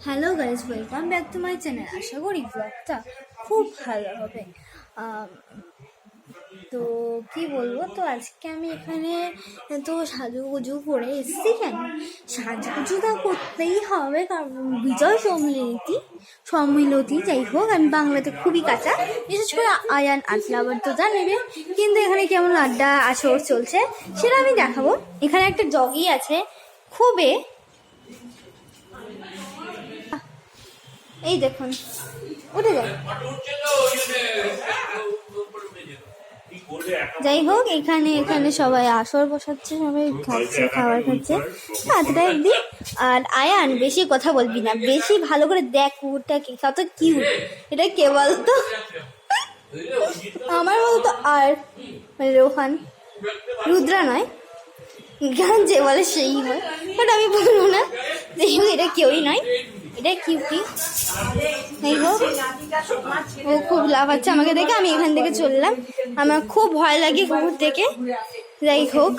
Hello guys, welcome back to my channel. আশা করি ব্লগটা খুব ভালো হবে। তো কি বলবো, তো আজকে আমি এখানে তো সাজুগুজু করে এসেছি। কেন সাজুগুজুটা করতেই হবে, কারণ বিজয় সম্মিলতি যাই হোক, আমি বাংলাতে খুবই কাঁচা, বিশেষ করে আয়ান আড্ডা তো জানেবে। কিন্তু এখানে কেমন আড্ডা আসর চলছে সেটা আমি দেখাবো। এখানে একটা ডগি আছে, খুবই এই দেখুন উঠে যায়। যাই হোক, এখানে সবাই আসর বসাচ্ছে, সবাই খাচ্ছে, খাবার খাচ্ছে, এতটা একদিন। আর আয়ান বেশি কথা বলবি না, বেশি ভালো করে দেখ কুকুরটাকে কত কিউট। এটা কে বলতো? আমার বলতো আর রোহান, রুদ্রা নয়, গান যে বলে সেই হয়, বাট আমি বলবো না। যাই হোক, এটা কেউই নয়, এটা কিউটি। যাই হোক, ও খুব লাফাচ্ছে আমাকে দেখে। আমি এখান থেকে চললাম, আমার খুব ভয় লাগে কুকুর থেকে। যাই হোক।